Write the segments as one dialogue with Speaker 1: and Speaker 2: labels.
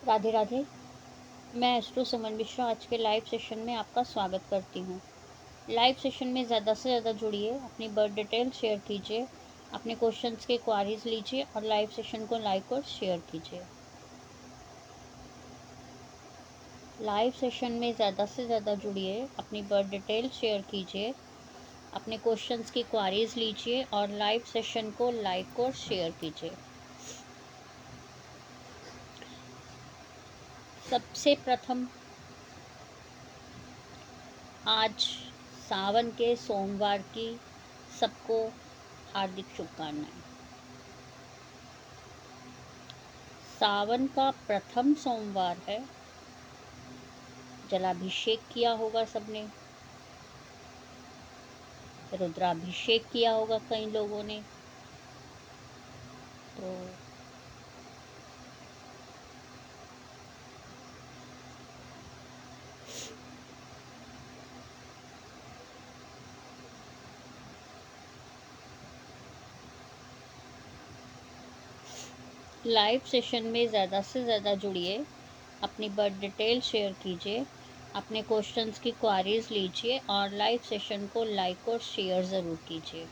Speaker 1: राधे राधे। मैं एस्ट्रो सुमन मिश्रा आज के लाइव सेशन में आपका स्वागत करती हूँ। लाइव सेशन में ज़्यादा से ज़्यादा जुड़िए, अपनी बर्थ डिटेल शेयर कीजिए, अपने क्वेश्चंस के क्वारीज लीजिए और लाइव सेशन को लाइक और शेयर कीजिए। लाइव सेशन में ज़्यादा से ज़्यादा जुड़िए, अपनी बर्थ डिटेल शेयर कीजिए, अपने क्वेश्चंस की क्वारीज लीजिए और लाइव सेशन को लाइक और शेयर कीजिए। सबसे प्रथम आज सावन के सोमवार की सबको हार्दिक शुभकामनाएं। सावन का प्रथम सोमवार है। जलाभिषेक किया होगा सबने, रुद्राभिषेक किया होगा कई लोगों ने। तो लाइव सेशन में ज़्यादा से ज़्यादा जुड़िए, अपनी बर्थ डिटेल शेयर कीजिए, अपने क्वेश्चंस की क्वारीज लीजिए और लाइव सेशन को लाइक और शेयर ज़रूर कीजिए।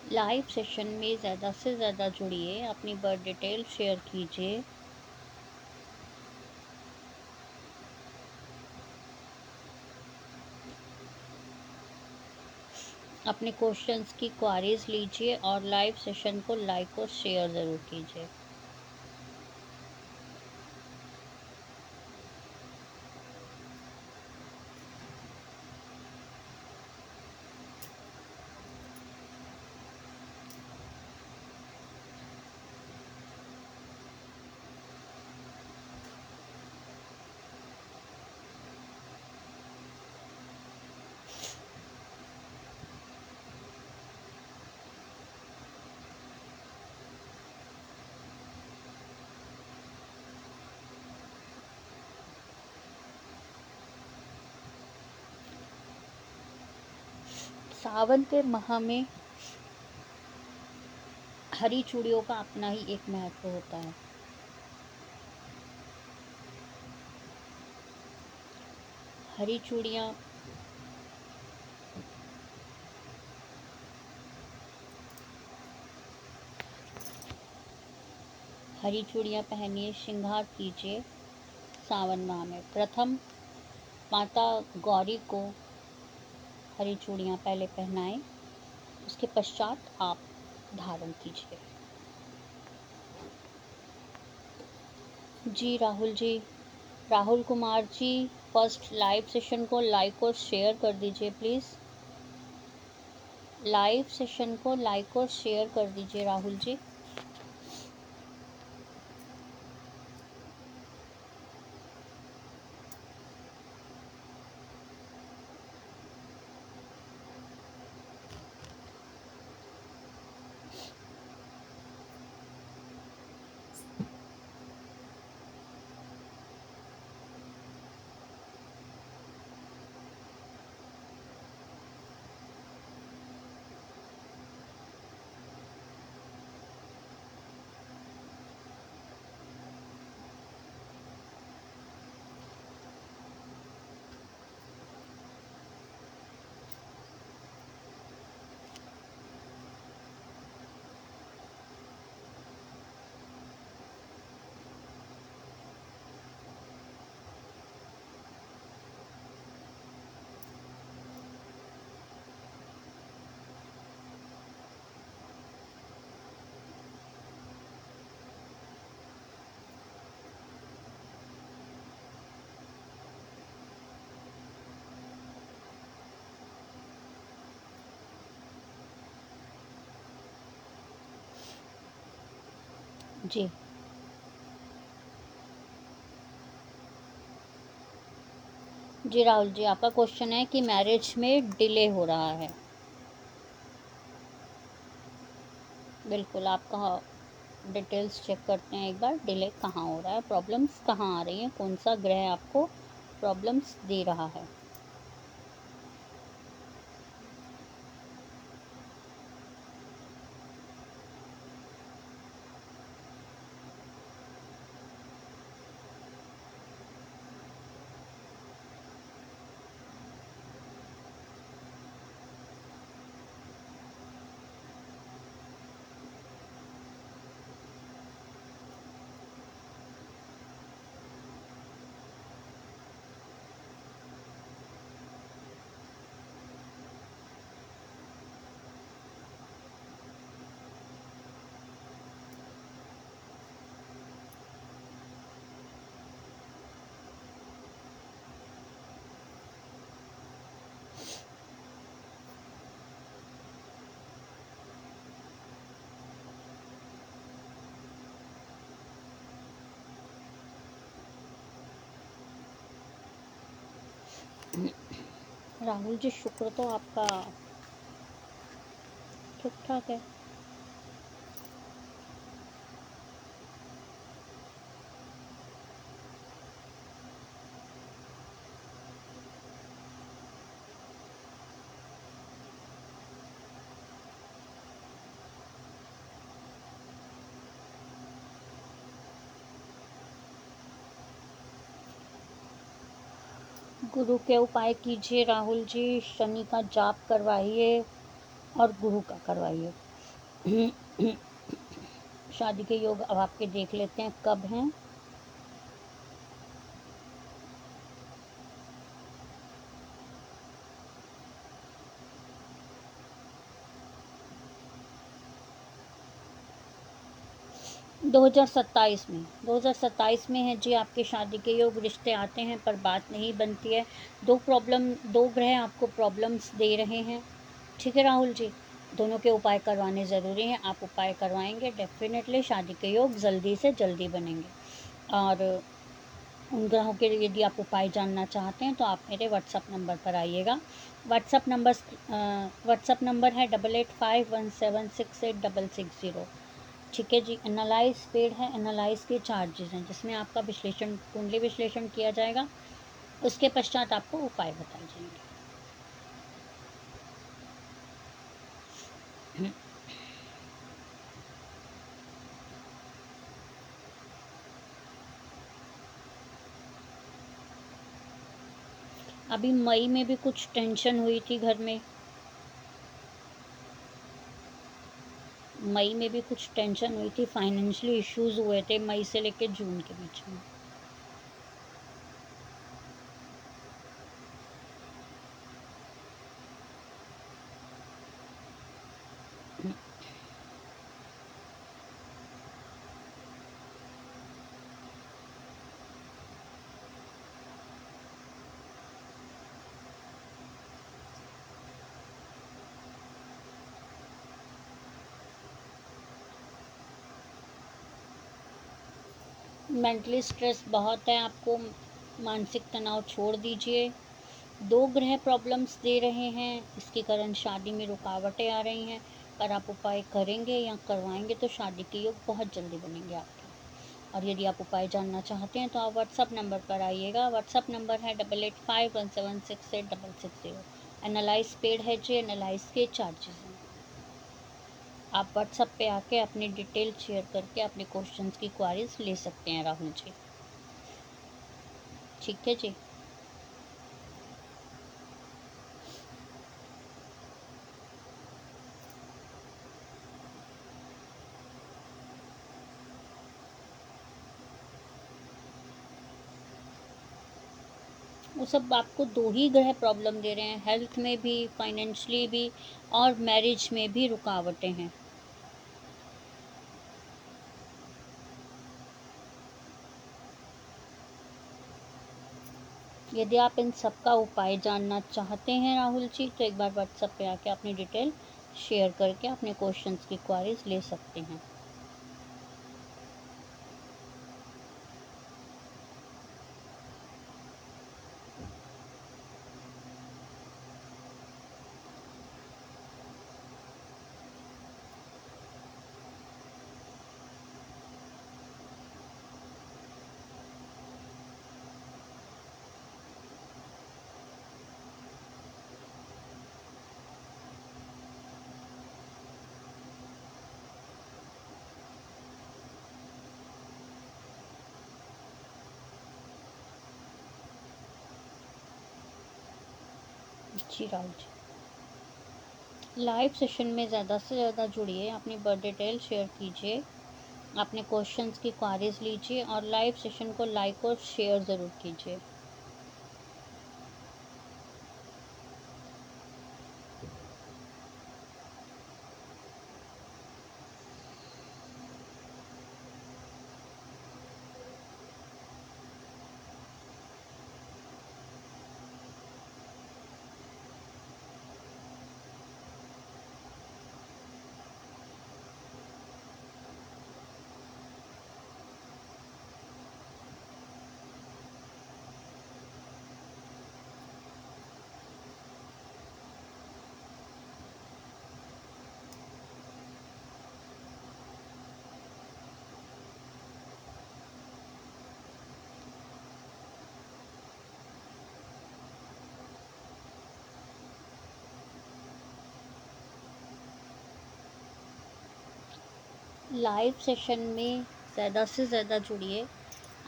Speaker 1: लाइव सेशन में ज़्यादा से ज़्यादा जुड़िए, अपनी बर्थ डिटेल शेयर कीजिए, अपने क्वेश्चंस की क्वारीज लीजिए और लाइव सेशन को लाइक और शेयर ज़रूर कीजिए। सावन के माह में हरी चूड़ियों का अपना ही एक महत्व होता है। हरी चूड़ियाँ हरी चूड़ियाँ पहनिए, श्रृंगार कीजिए। सावन माह में प्रथम माता गौरी को हरी चूड़ियाँ पहले पहनाएं, उसके पश्चात आप धारण कीजिए। जी Rahul ji, Rahul Kumar ji, first live session को लाइक और शेयर कर दीजिए प्लीज़। लाइव सेशन को लाइक और शेयर कर दीजिए राहुल जी। जी जी राहुल जी, आपका क्वेश्चन है कि मैरिज में डिले हो रहा है। बिल्कुल, आपका डिटेल्स चेक करते हैं एक बार, डिले कहाँ हो रहा है, प्रॉब्लम्स कहाँ आ रही हैं, कौन सा ग्रह आपको प्रॉब्लम्स दे रहा है। राहुल जी, शुक्र तो आपका ठीक ठाक है। 'गुरु के उपाय कीजिए राहुल जी, शनि का जाप करवाइए और गुरु का करवाइए। शादी के योग अब आपके देख लेते हैं कब हैं। 2027 में, 2027 में है जी आपके शादी के योग। रिश्ते आते हैं पर बात नहीं बनती है। दो ग्रह आपको प्रॉब्लम्स दे रहे हैं। ठीक है राहुल जी, दोनों के उपाय करवाने ज़रूरी हैं। आप उपाय करवाएंगे, डेफिनेटली शादी के योग जल्दी से जल्दी बनेंगे। और उन ग्रहों के लिए यदि आप उपाय जानना चाहते हैं तो आप मेरे व्हाट्सअप नंबर पर आइएगा। व्हाट्सअप नंबर है 8851768660। ठीक है जी। एनालाइज पेड है, एनालाइज के चार्जेस हैं जिसमें आपका विश्लेषण, कुंडली विश्लेषण किया जाएगा। उसके पश्चात आपको उपाय बताए जाएंगे। अभी मई में भी कुछ टेंशन हुई थी घर में। मई में भी कुछ टेंशन हुई थी, फाइनेंशियली इश्यूज हुए थे मई से लेकर जून के बीच में। मेंटली स्ट्रेस बहुत है आपको, मानसिक तनाव छोड़ दीजिए। दो ग्रह प्रॉब्लम्स दे रहे हैं, इसके कारण शादी में रुकावटें आ रही हैं। पर आप उपाय करेंगे या करवाएंगे तो शादी के योग बहुत जल्दी बनेंगे आपके। और यदि आप उपाय जानना चाहते हैं तो आप व्हाट्सअप नंबर पर आइएगा। व्हाट्सअप नंबर है 8851768660। एनालाइज पेड है जी, एनालाइज के चार्जेस हैं। आप व्हाट्सएप पे आके अपनी डिटेल शेयर करके अपने क्वेश्चंस की क्वारीज ले सकते हैं राहुल जी। ठीक है जी। वो सब आपको दो ही ग्रह प्रॉब्लम दे रहे हैं, हेल्थ में भी, फाइनेंशियली भी और मैरिज में भी रुकावटें हैं। यदि आप इन सब का उपाय जानना चाहते हैं राहुल जी तो एक बार व्हाट्सएप पे आके अपनी डिटेल शेयर करके अपने क्वेश्चंस की क्वारीज ले सकते हैं। जी राहुल जी, लाइव सेशन में ज़्यादा से ज़्यादा जुड़िए, अपनी बर्थ डिटेल शेयर कीजिए, अपने क्वेश्चंस की क्वारीज लीजिए और लाइव सेशन को लाइक और शेयर ज़रूर कीजिए। लाइव सेशन में ज़्यादा से ज़्यादा जुड़िए,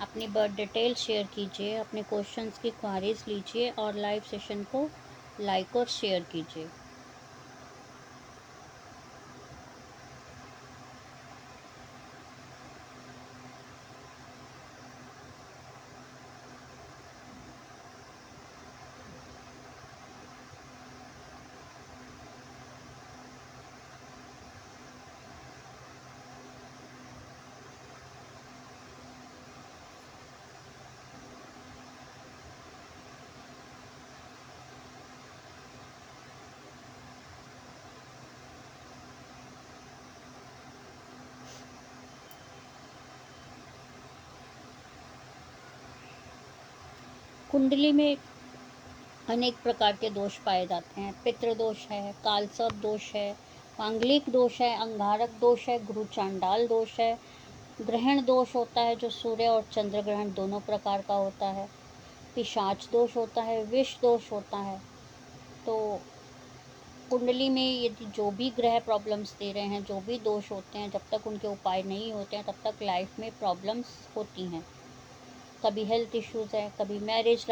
Speaker 1: अपनी बर्थ डिटेल शेयर कीजिए, अपने क्वेश्चंस की क्वारीज लीजिए और लाइव सेशन को लाइक और शेयर कीजिए। कुंडली में अनेक प्रकार के दोष पाए जाते हैं। पितृ दोष है, कालसर्प दोष है, मांगलिक दोष है, अंगारक दोष है, गुरु चांडाल दोष है, ग्रहण दोष होता है जो सूर्य और चंद्र ग्रहण दोनों प्रकार का होता है, पिशाच दोष होता है, विष दोष होता है। तो कुंडली में यदि जो भी ग्रह प्रॉब्लम्स दे रहे हैं, जो भी दोष होते हैं, जब तक उनके उपाय नहीं होते हैं तब तक लाइफ में प्रॉब्लम्स होती हैं। कभी हेल्थ इश्यूज़ है, कभी मैरिज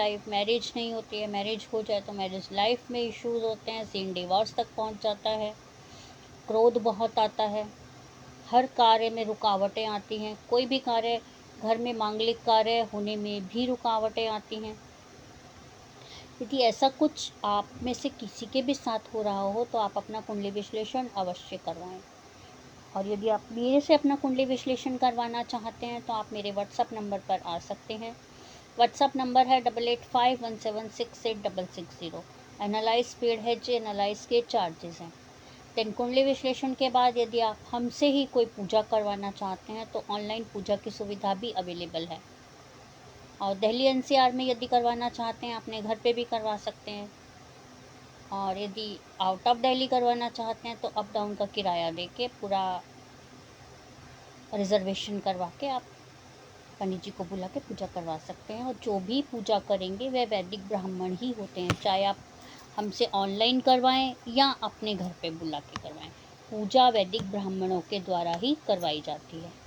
Speaker 1: नहीं होती है, मैरिज हो जाए तो मैरिज लाइफ में इश्यूज़ होते हैं, सीन डिवोर्स तक पहुंच जाता है, क्रोध बहुत आता है, हर कार्य में रुकावटें आती हैं, कोई भी कार्य, घर में मांगलिक कार्य होने में भी रुकावटें आती हैं। यदि ऐसा कुछ आप में से किसी के भी साथ हो रहा हो तो आप अपना कुंडली विश्लेषण अवश्य करवाएं। और यदि आप मेरे से अपना कुंडली विश्लेषण करवाना चाहते हैं तो आप मेरे व्हाट्सएप नंबर पर आ सकते हैं। व्हाट्सएप नंबर है 8851768660। एनालाइज पेड है जी, एनालाइज के चार्जेस हैं। देन कुंडली विश्लेषण के बाद यदि आप हमसे ही कोई पूजा करवाना चाहते हैं तो ऑनलाइन पूजा की सुविधा भी अवेलेबल है। और दिल्ली एनसीआर में यदि करवाना चाहते हैं अपने घर पे भी करवा सकते हैं। और यदि आउट ऑफ दिल्ली करवाना चाहते हैं तो अप डाउन का किराया देके पूरा रिजर्वेशन करवा के आप पंडित जी को बुला के पूजा करवा सकते हैं। और जो भी पूजा करेंगे वह वैदिक ब्राह्मण ही होते हैं, चाहे आप हमसे ऑनलाइन करवाएं या अपने घर पे बुला के करवाएं, पूजा वैदिक ब्राह्मणों के द्वारा ही करवाई जाती है।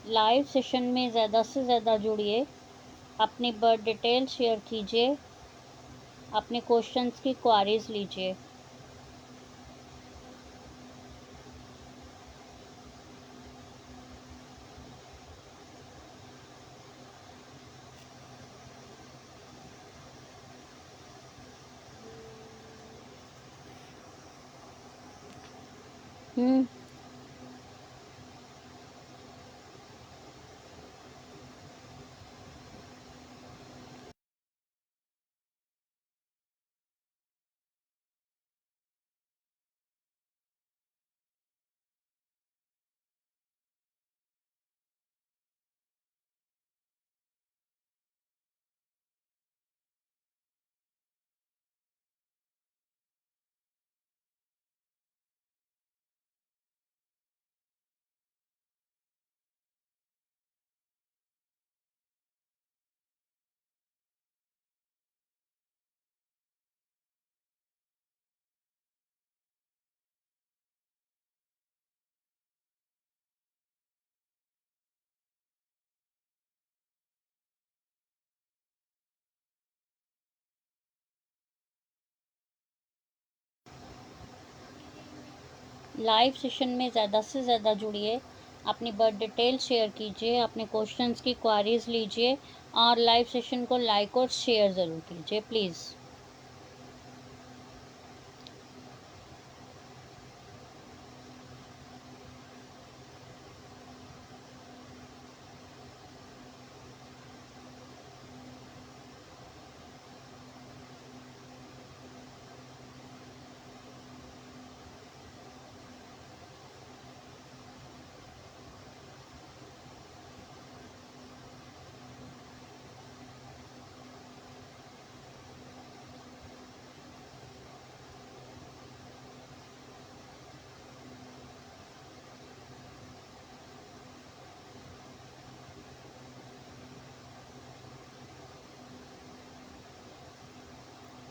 Speaker 1: लाइव सेशन में ज़्यादा से ज़्यादा जुड़िए, अपनी बर्थ डिटेल शेयर कीजिए, अपने क्वेश्चंस की क्वारीज लीजिए। हम्म लाइव सेशन में ज़्यादा से ज़्यादा जुड़िए, अपनी बर्थ डिटेल शेयर कीजिए, अपने क्वेश्चंस की क्वारीज लीजिए और लाइव सेशन को लाइक और शेयर ज़रूर कीजिए प्लीज़।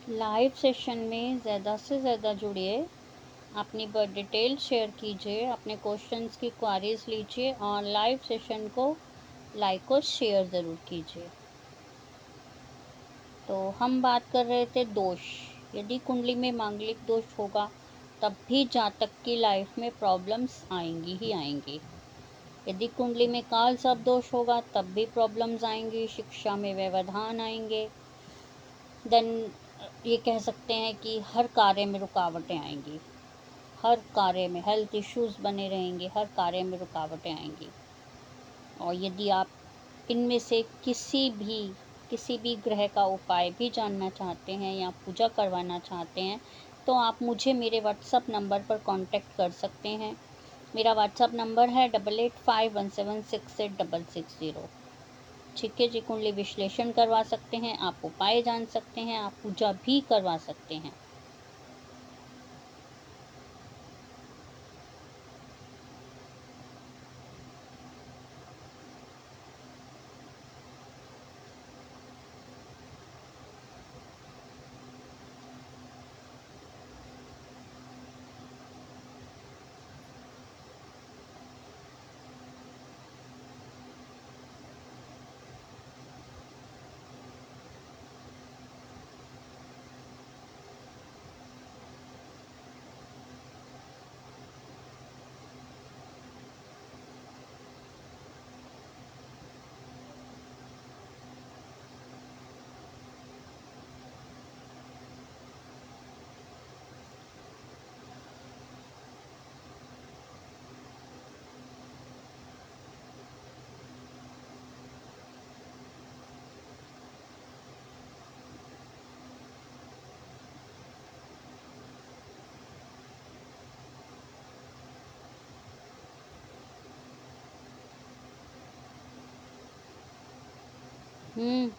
Speaker 1: लाइव सेशन में ज़्यादा से ज़्यादा जुड़िए, अपनी बर्थ डिटेल शेयर कीजिए, अपने क्वेश्चंस की क्वारीज लीजिए और लाइव सेशन को लाइक और शेयर ज़रूर कीजिए। तो हम बात कर रहे थे दोष। यदि कुंडली में मांगलिक दोष होगा तब भी जातक की लाइफ में प्रॉब्लम्स आएंगी ही आएंगी। यदि कुंडली में काल सर्प दोष होगा तब भी प्रॉब्लम्स आएंगी, शिक्षा में व्यवधान आएंगे। देन ये कह सकते हैं कि हर कार्य में रुकावटें आएंगी, हर कार्य में हेल्थ इश्यूज बने रहेंगे, हर कार्य में रुकावटें आएंगी। और यदि आप इनमें से किसी भी ग्रह का उपाय भी जानना चाहते हैं या पूजा करवाना चाहते हैं तो आप मुझे मेरे व्हाट्सएप नंबर पर कांटेक्ट कर सकते हैं। मेरा व्हाट्सएप नंबर है 8851768660। ठीक है जी, कुंडली विश्लेषण करवा सकते हैं, आप उपाय जान सकते हैं, आप पूजा भी करवा सकते हैं। हम्म।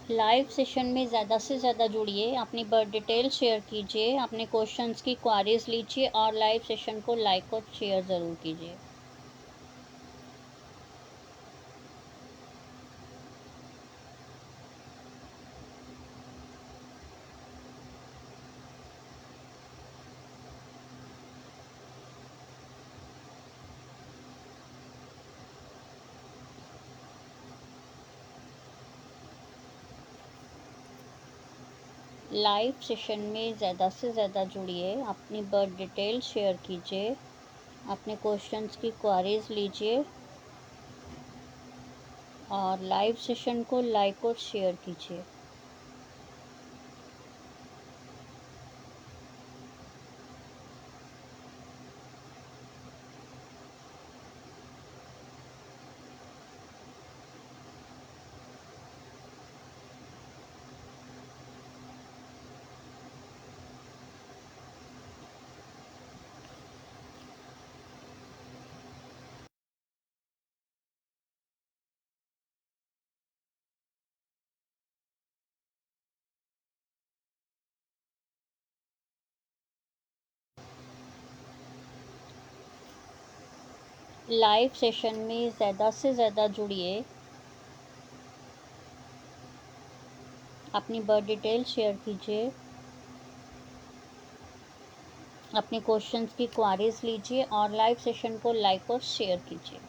Speaker 1: लाइव सेशन में ज़्यादा से ज़्यादा जुड़िए, अपनी बर्थ डिटेल शेयर कीजिए, अपने क्वेश्चंस की क्वारीज लीजिए और लाइव सेशन को लाइक और शेयर ज़रूर कीजिए। लाइव सेशन में ज़्यादा से ज़्यादा जुड़िए, अपनी बर्थ डिटेल शेयर कीजिए, अपने क्वेश्चंस की क्वारीज लीजिए और लाइव सेशन को लाइक और शेयर कीजिए। लाइव सेशन में ज़्यादा से ज़्यादा जुड़िए, अपनी बर्थ डिटेल शेयर कीजिए, अपने क्वेश्चंस की क्वारीज लीजिए और लाइव सेशन को लाइक और शेयर कीजिए।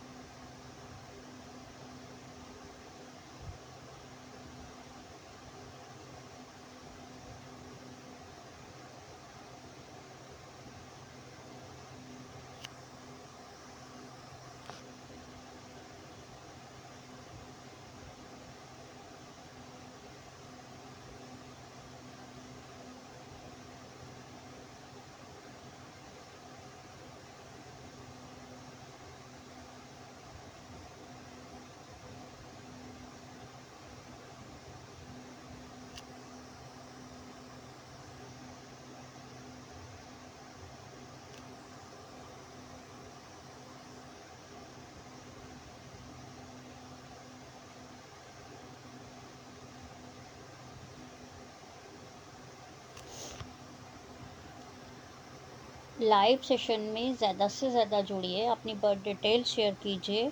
Speaker 1: लाइव सेशन में ज़्यादा से ज़्यादा जुड़िए, अपनी बर्थ डिटेल शेयर कीजिए,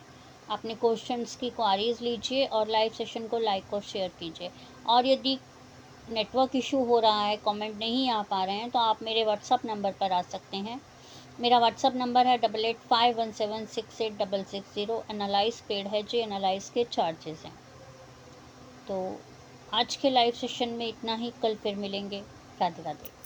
Speaker 1: अपने क्वेश्चंस की क्वारीज लीजिए और लाइव सेशन को लाइक और शेयर कीजिए। और यदि नेटवर्क इशू हो रहा है, कमेंट नहीं आ पा रहे हैं, तो आप मेरे व्हाट्सअप नंबर पर आ सकते हैं। मेरा व्हाट्सअप नंबर है 8851768660। एनालाइज पेड है जी, एनालाइज के चार्जेस हैं। तो आज के लाइव सेशन में इतना ही, कल फिर मिलेंगे। राधे राधे।